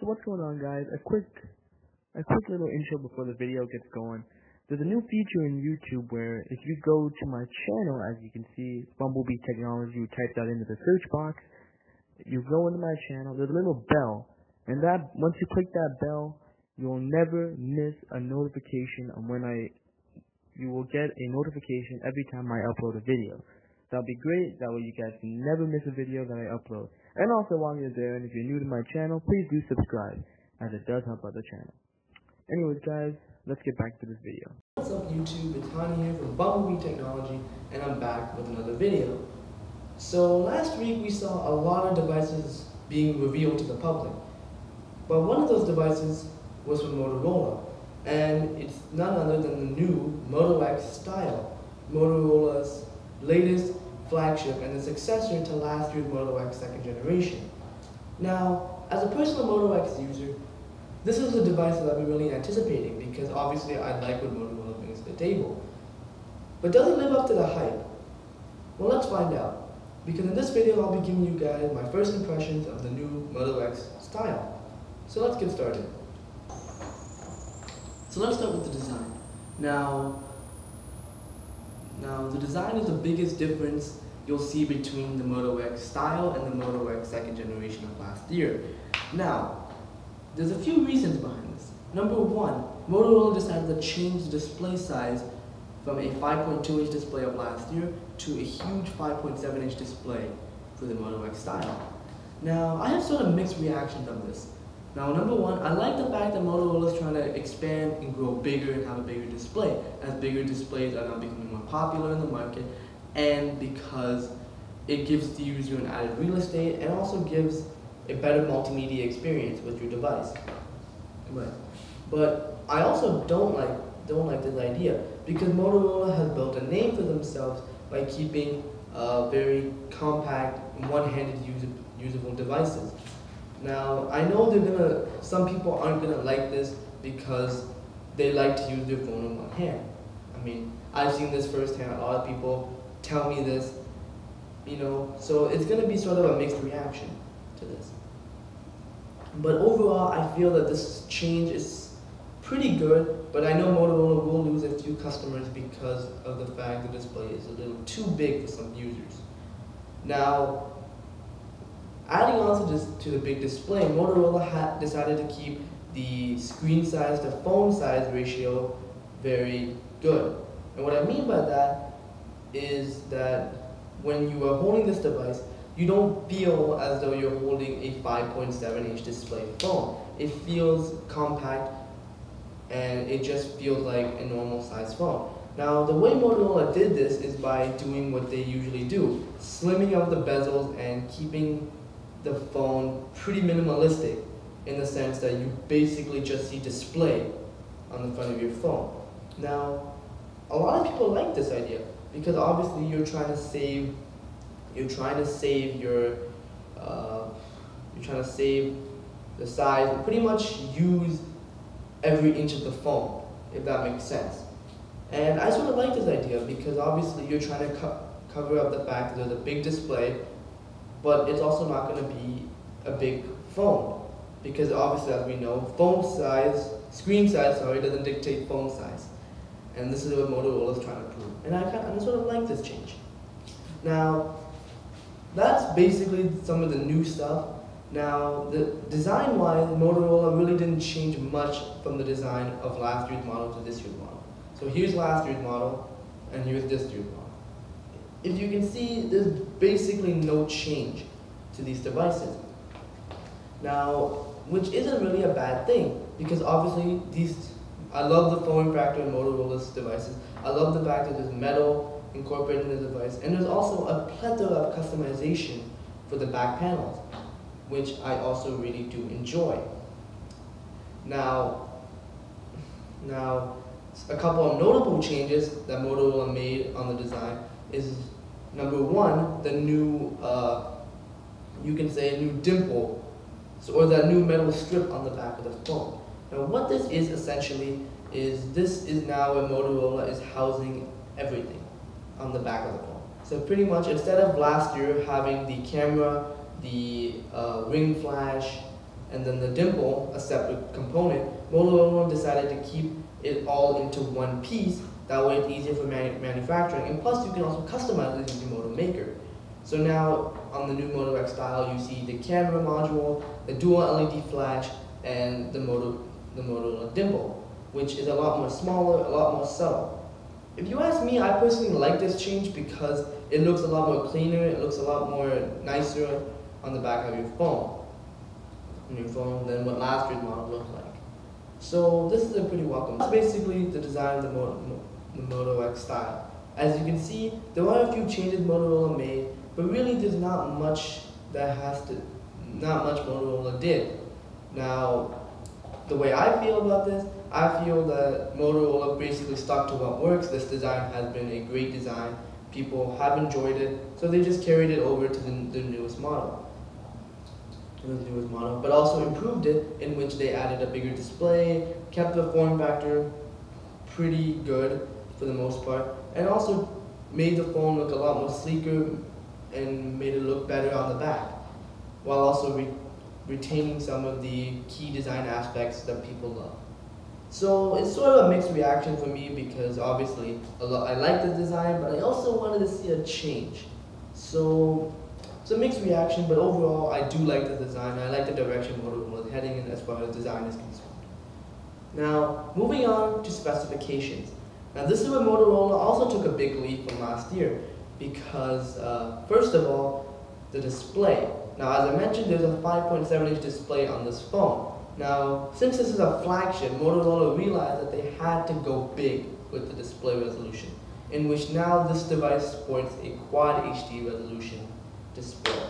So what's going on, guys? A quick little intro before the video gets going. There's a new feature in YouTube where if you go to my channel, as you can see, Bumblebee Technology, you type that into the search box, you go into my channel, there's a little bell, and that once you click that bell, you'll never miss a notification on you will get a notification every time I upload a video. That'll be great, that way you guys can never miss a video that I upload. And also while you're there, and if you're new to my channel, please do subscribe, as it does help out the channel. Anyways guys, let's get back to this video. What's up YouTube, it's Hani here from Bumblebee Technology, and I'm back with another video. So last week we saw a lot of devices being revealed to the public, but one of those devices was from Motorola, and it's none other than the new Moto X Style, Motorola's latest flagship and the successor to last year's Moto X second generation. Now, as a personal Moto X user, this is a device that I've been really anticipating because obviously I like what Motorola brings to the table. But does it live up to the hype? Well, let's find out. Because in this video I'll be giving you guys my first impressions of the new Moto X Style. So let's get started. So let's start with the design. Now the design is the biggest difference you'll see between the Moto X Style and the Moto X second generation of last year. Now, there's a few reasons behind this. Number one, Motorola decided to change the display size from a 5.2-inch display of last year to a huge 5.7-inch display for the Moto X Style. Now, I have sort of mixed reactions on this. Now, number one, I like the fact that Motorola is trying to expand and grow bigger and have a bigger display, as bigger displays are now becoming more popular in the market, and because it gives the user an added real estate and also gives a better multimedia experience with your device. Right. But I also don't like this idea because Motorola has built a name for themselves by keeping very compact, one-handed usable devices. Now, I know some people aren't gonna like this because they like to use their phone in one hand. I mean, I've seen this firsthand. A lot of people tell me this, so it's gonna be sort of a mixed reaction to this. But overall, I feel that this change is pretty good, but I know Motorola will lose a few customers because of the fact the display is a little too big for some users. Now, adding on to the big display, Motorola decided to keep the screen size to phone size ratio very good. And what I mean by that is that when you are holding this device, you don't feel as though you're holding a 5.7-inch display phone. It feels compact and it just feels like a normal size phone. Now, the way Motorola did this is by doing what they usually do, slimming up the bezels and keeping the phone pretty minimalistic in the sense that you basically just see display on the front of your phone. Now, a lot of people like this idea because obviously you're trying to save the size and pretty much use every inch of the phone, if that makes sense. And I sort of like this idea because obviously you're trying to cover up the fact that there's a big display, but it's also not going to be a big phone because obviously, as we know, screen size doesn't dictate phone size. And this is what Motorola is trying to prove. And I sort of like this change. Now, that's basically some of the new stuff. Now, design-wise, Motorola really didn't change much from the design of last year's model to this year's model. So here's last year's model, and here's this year's model. If you can see, there's basically no change to these devices. Now, which isn't really a bad thing, because obviously I love the form factor in Motorola's devices. I love the fact that there's metal incorporated in the device, and there's also a plethora of customization for the back panels, which I also really do enjoy. Now, a couple of notable changes that Motorola made on the design is, number one, the new, you can say a new dimple, or that new metal strip on the back of the phone. Now what this is essentially this is now where Motorola is housing everything on the back of the phone. So pretty much instead of last year having the camera, the ring flash, and then the dimple, a separate component, Motorola decided to keep it all into one piece. That way it's easier for manufacturing, and plus you can also customize it using Moto Maker. So now on the new Moto X Style, you see the camera module, the dual LED flash, and the Motorola dimple, which is a lot more smaller, a lot more subtle. If you ask me, I personally like this change because it looks a lot more cleaner, it looks a lot more nicer on the back of your phone than what last year's model looked like. So this is a pretty welcome. That's basically the design of the Moto X Style. As you can see, there are a few changes Motorola made, but really there's not much Motorola did. Now, the way I feel about this, I feel that Motorola basically stuck to what works. This design has been a great design. People have enjoyed it, so they just carried it over to the newest model. But also improved it, in which they added a bigger display, kept the form factor pretty good for the most part, and also made the phone look a lot more sleeker and made it look better on the back, while also retaining some of the key design aspects that people love. So it's sort of a mixed reaction for me because obviously I like the design, but I also wanted to see a change. So it's a mixed reaction, but overall I do like the design. I like the direction Motorola is heading in as far as design is concerned. Now, moving on to specifications. Now this is where Motorola also took a big leap from last year because first of all, the display. Now as I mentioned, there's a 5.7-inch display on this phone. Now, since this is a flagship, Motorola realized that they had to go big with the display resolution, in which now this device supports a Quad HD resolution display.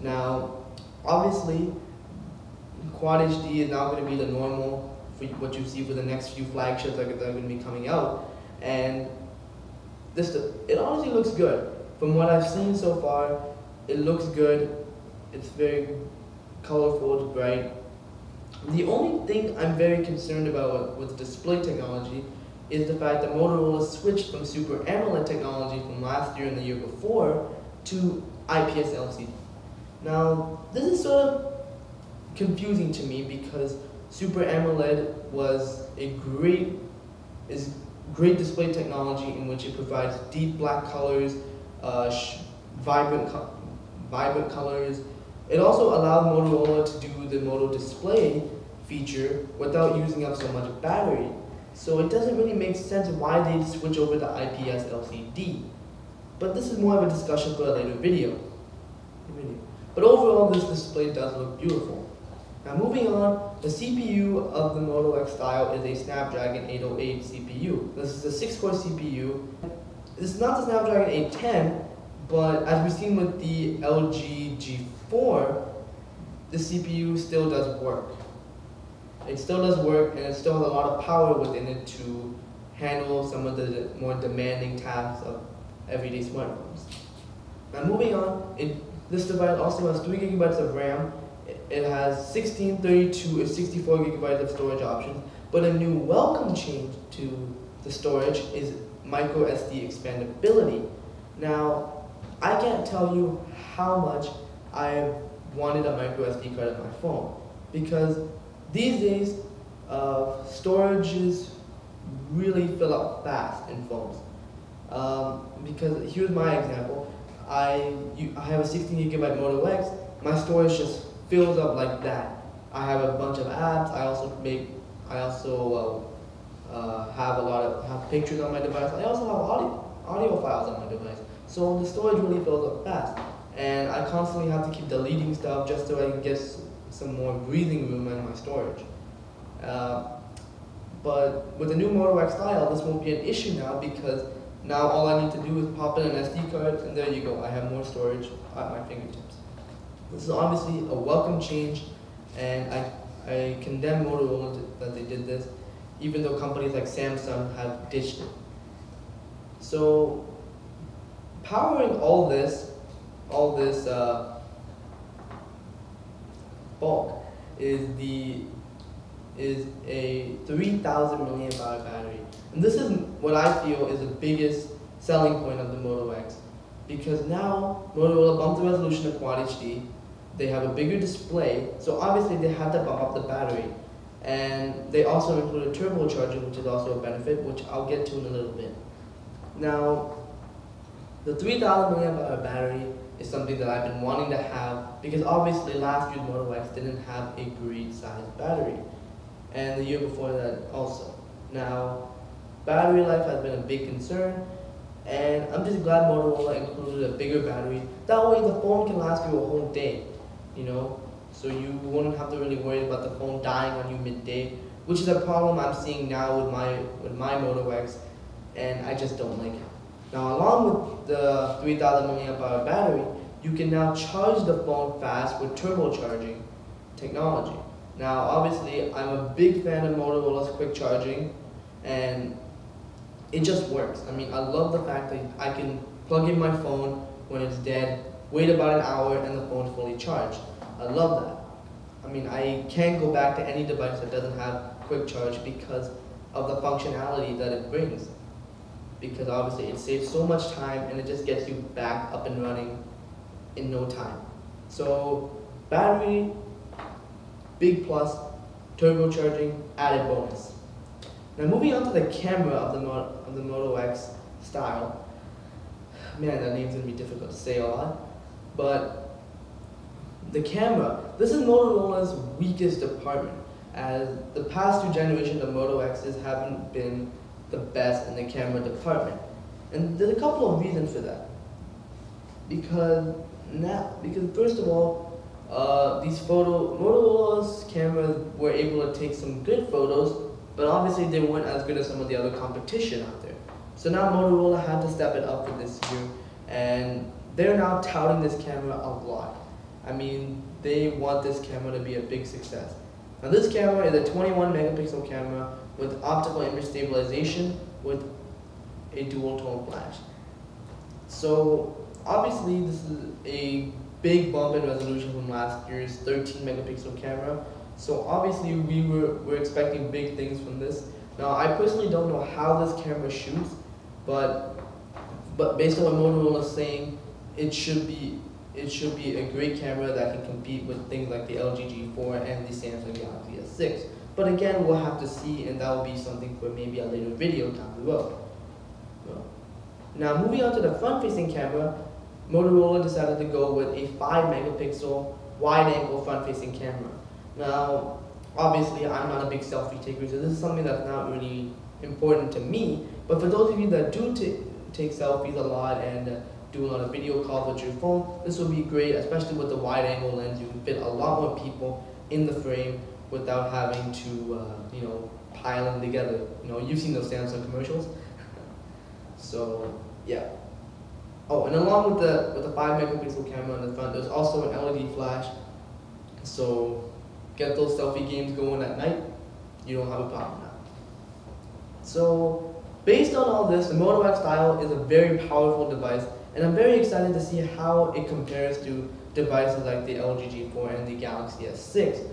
Now, obviously, Quad HD is now going to be the normal for what you see for the next few flagships that are going to be coming out, and it honestly looks good. From what I've seen so far, it looks good. It's very colorful, it's bright. The only thing I'm very concerned about with display technology is the fact that Motorola switched from Super AMOLED technology from last year and the year before to IPS LCD. Now, this is sort of confusing to me because Super AMOLED was great display technology in which it provides deep black colors, vibrant colors. It also allowed Motorola to do the Moto Display feature without using up so much battery. So it doesn't really make sense why they switch over to IPS LCD. But this is more of a discussion for a later video. But overall, this display does look beautiful. Now moving on, the CPU of the Moto X Style is a Snapdragon 808 CPU. This is a 6-core CPU. This is not the Snapdragon 810, but as we've seen with the LG G4, the CPU still does work. It still does work, and it still has a lot of power within it to handle some of the more demanding tasks of everyday smartphones. Now moving on, this device also has 3 GB of RAM. It has 16, 32, and 64 GB of storage options, but a new welcome change to the storage is micro SD expandability. Now, I can't tell you how much I wanted a micro SD card on my phone, because these days storages really fill up fast in phones. Because here's my example: I have a 16 GB Moto X. My storage just fills up like that. I have a bunch of apps. I also have pictures on my device. I also have audio files on my device. So the storage really fills up fast, and I constantly have to keep deleting stuff just so I can get some more breathing room in my storage. But with the new Moto X Style, this won't be an issue now, because now all I need to do is pop in an SD card, and there you go. I have more storage at my fingertips. This is obviously a welcome change, and I condemn Motorola that they did this, even though companies like Samsung have ditched it. So, powering all this bulk is a 3,000 milliamp hour battery, and this is what I feel is the biggest selling point of the Moto X, because now Motorola bumped the resolution to Quad HD. they have a bigger display, so obviously they have to bump up the battery. And they also include a turbocharger, which is also a benefit, which I'll get to in a little bit. Now, the 3000 milliamp hour battery is something that I've been wanting to have because obviously last year's Moto X didn't have a great sized battery, and the year before that also. Now, battery life has been a big concern, and I'm just glad Motorola included a bigger battery. That way the phone can last you a whole day, you know? So you wouldn't have to really worry about the phone dying on you midday, which is a problem I'm seeing now with my Moto X, and I just don't like it. Now, along with the 3000 milliamp hour battery, you can now charge the phone fast with turbocharging technology. Now, obviously, I'm a big fan of Motorola's quick charging, and it just works. I mean, I love the fact that I can plug in my phone when it's dead, wait about an hour, and the phone's fully charged. I love that. I mean, I can't go back to any device that doesn't have quick charge because of the functionality that it brings. Because obviously it saves so much time and it just gets you back up and running in no time. So battery, big plus, turbocharging, added bonus. Now moving on to the camera of the Moto X Style. Man, that name's gonna be difficult to say a lot. But the camera, this is Motorola's weakest department, as the past two generations of Moto X's haven't been the best in the camera department. And there's a couple of reasons for that. Because first of all, Motorola's cameras were able to take some good photos, but obviously they weren't as good as some of the other competition out there. So now Motorola had to step it up for this year, and they're now touting this camera a lot. I mean, they want this camera to be a big success. Now this camera is a 21 megapixel camera with optical image stabilization with a dual tone flash. So obviously this is a big bump in resolution from last year's 13 megapixel camera. So obviously we're expecting big things from this. Now I personally don't know how this camera shoots, but based on what Motorola is saying, it should be a great camera that can compete with things like the LG G4 and the Samsung Galaxy S6. But again, we'll have to see, and that will be something for maybe a later video down the road. Now moving on to the front-facing camera, Motorola decided to go with a 5 megapixel wide-angle front-facing camera. Now, obviously, I'm not a big selfie taker, so this is something that's not really important to me. But for those of you that do take selfies a lot and do a lot of video calls with your phone, this will be great, especially with the wide-angle lens. You can fit a lot more people in the frame without having to, pile them together. You've seen those Samsung commercials. So, yeah. Oh, and along with the 5 megapixel camera on the front, there's also an LED flash. So, get those selfie games going at night, you don't have a problem now. So, based on all this, the Moto X Style is a very powerful device, and I'm very excited to see how it compares to devices like the LG G4 and the Galaxy S6.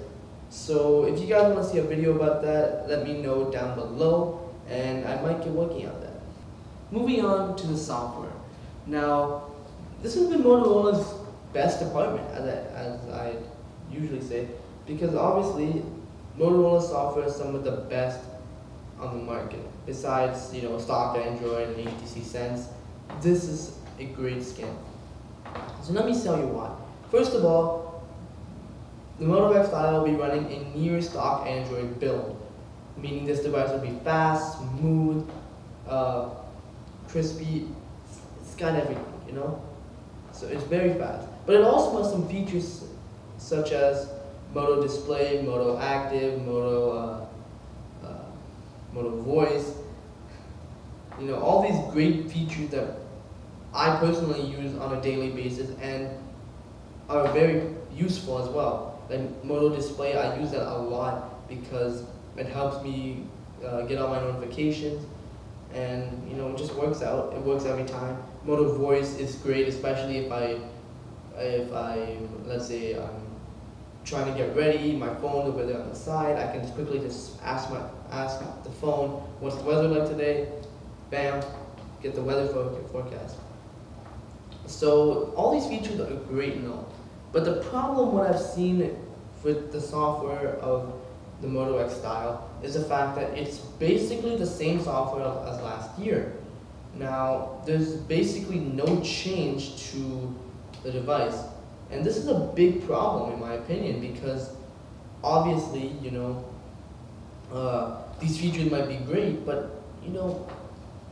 So if you guys want to see a video about that, let me know down below, and I might get working on that. Moving on to the software. Now, this has been Motorola's best department, as I usually say, because obviously Motorola software is some of the best on the market. Besides, stock Android and HTC Sense, this is a great skin. So let me tell you why. First of all, the Moto X Style will be running a near stock Android build, meaning this device will be fast, smooth, crispy. It's got everything, So it's very fast. But it also has some features such as Moto Display, Moto Active, Moto Voice. All these great features that I personally use on a daily basis and are very useful as well. Like Moto Display, I use that a lot because it helps me get all my notifications, and it just works out. It works every time. Moto Voice is great, especially if I let's say I'm trying to get ready, my phone over there on the side, I can just quickly ask the phone, what's the weather like today? Bam, get the weather forecast. So all these features are great and all, But the problem, what I've seen with the software of the Moto X Style, is the fact that it's basically the same software as last year. Now, there's basically no change to the device. And this is a big problem in my opinion, because obviously, you know, these features might be great, but you know,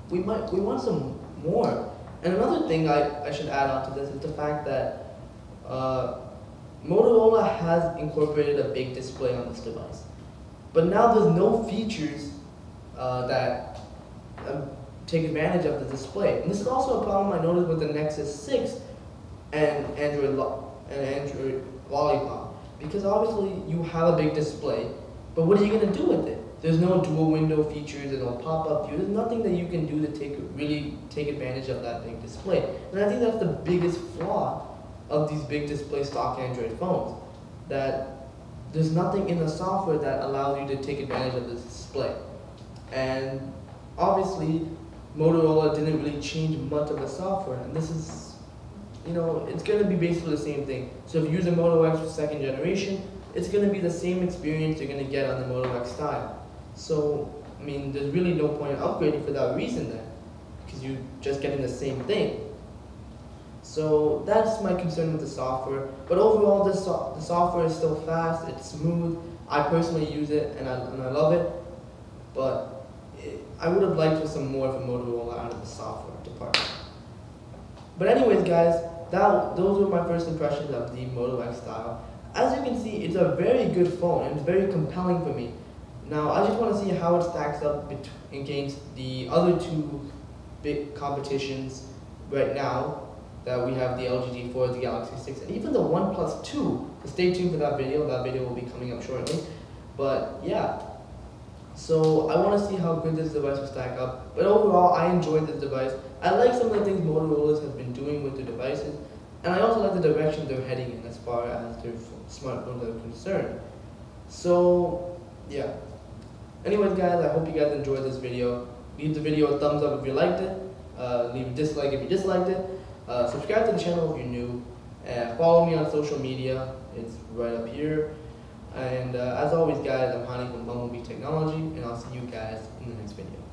we want some more. And another thing I should add on to this is the fact that Motorola has incorporated a big display on this device. But now there's no features that take advantage of the display. And this is also a problem I noticed with the Nexus 6 and Android Lollipop. Because obviously you have a big display, but what are you going to do with it? There's no dual window features, there's no pop-up view, there's nothing that you can do to really take advantage of that big display. And I think that's the biggest flaw of these big display stock Android phones, that there's nothing in the software that allows you to take advantage of this display. And obviously Motorola didn't really change much of the software, and this is, you know, it's going to be basically the same thing. So if you use a Moto X second generation, it's going to be the same experience you're going to get on the Moto X Style. So, I mean, there's really no point in upgrading for that reason then, because you're just getting the same thing. So that's my concern with the software. But overall, the software is still fast, it's smooth. I personally use it and I love it. But I would have liked for some more from Motorola out of the software department. But anyways, guys, those were my first impressions of the Moto X Style. As you can see, it's a very good phone and it's very compelling for me. Now, I just want to see how it stacks up against the other two big competitions right now. That we have the LG G4, the Galaxy 6, and even the OnePlus 2. So stay tuned for that video. That video will be coming up shortly. But yeah, so I want to see how good this device will stack up. But overall, I enjoyed this device. I like some of the things Motorola has been doing with their devices, and I also like the direction they're heading in as far as their smartphones are concerned. So yeah. Anyways, guys, I hope you guys enjoyed this video. Leave the video a thumbs up if you liked it. Leave a dislike if you disliked it. Subscribe to the channel if you're new. Follow me on social media. It's right up here. And as always, guys, I'm Hani from Bumblebee Technology, and I'll see you guys in the next video.